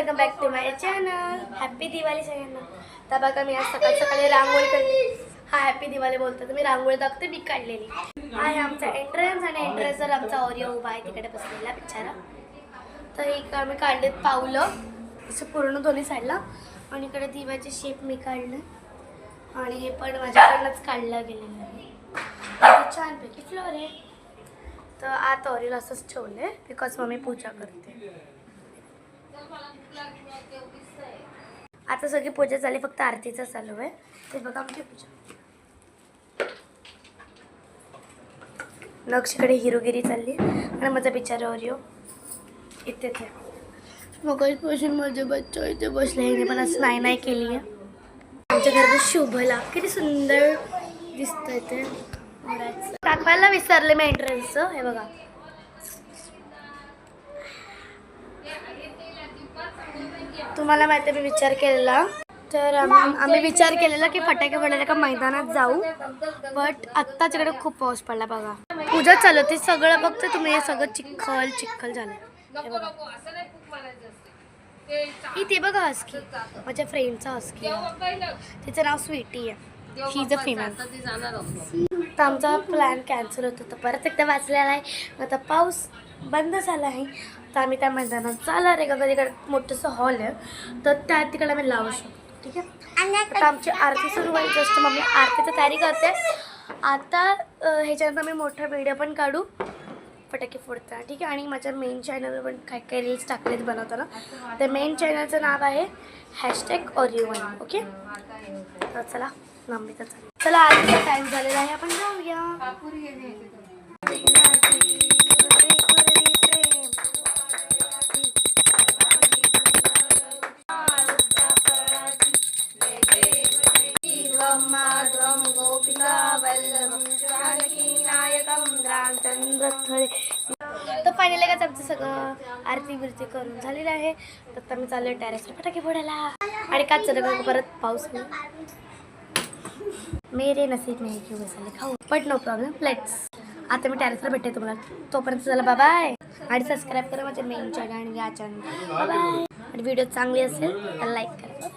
Welcome back to my channel. Happy Diwali सगळ्यांना. तर बघा मी आज सकाळी सकाळी रांगोळी काढली. हा हॅपी दिवाळी बोलतो. तर मी रांगोळी दाखवते मी काढलेली आहे. आमचा एंट्रन्स आणि एंट्रन्सवर आमचा ऑरिओ उभा आहे तिकडे बसलेला बिचारा. तर एक आम्ही काढलेत पावलं असं पूर्ण दोन्ही साईडला. आणि इकडे दिव्याचे शेप मी काढले आणि हे पण माझ्याकडनंच काढलं गेलेलं आहे. छानपैकी फ्लोर आहे. तर आत ऑरिओ असंच ठेवले बिकॉज मम्मी पूजा करते. आता सगळी पूजा झाली फक्त आरतीचं चालू आहे. ते बघा आमची पूजा. नक्षकडे हिरोगिरी चालली आणि माझा बिचारा ऑरिओ इथेच आहे. मगाचपासून माझे बच्चा इथे बसले. हिने पण असं नाही केली आहे. आमच्या घरात शुभला किती सुंदर दिसतंय ते दाखवायला विसरले मी एंट्रन्सचं. हे बघा तुम्हाला माहिती आहे मी विचार केलेला. तर आम्ही विचार केलेला की फटाके फोडायला का मैदानात जाऊ. बट आत्ताच इकडे खूप पाऊस पडला. बघा पूजा चालू होती सगळं बघतो तुम्ही. हे सगळं चिखल झालं. हे बघा इथे बघा हस्की माझ्या फ्रेंडचा हस्की. तिचं नाव स्वीटी आहे. He is a female. तर आमचा प्लॅन कॅन्सल होत होता. परत एकदा वाचलेला आहे. आता पाऊस बंद झाला आहे. तर आम्ही त्या मैदानात चालणार आहे. का तिकडे मोठंसं हॉल आहे तर त्या तिकडे आम्ही लावू शकतो. ठीक आहे. आता आमची आरती सुरू व्हायची असते. मम्मी आरतीची तयारी करते. आता ह्याच्यानंतर आम्ही मोठा व्हिडिओ पण काढू फटाके फोडताना. ठीक आहे. आणि माझ्या मेन चॅनलवर पण काही रील्स टाकलेत बनवताना. तर मेन चॅनलचं नाव आहे #OrioOne. ओके. तर चला मम्मीचं चला आरतीचा टाईम झालेला आहे. आपण जाऊया. तर फायनली काय आमचं सगळं आरती बिरती करून झालेलं आहे. तर आता मी चाललोय टेरेसला फटाके फोडायला. आणि काच चालू परत पाऊस मेरे नसीब में क्यों बसाले खाऊ. But no problem let's. आता मी टेरेसला भेटते तुम्हाला. तोपर्यंत चला बाय बाय. आणि सबस्क्राईब करा माझ्या मेन चॅनल आणि या चॅनल. Bye bye. आणि व्हिडिओ चांगली असेल तर लाईक करा.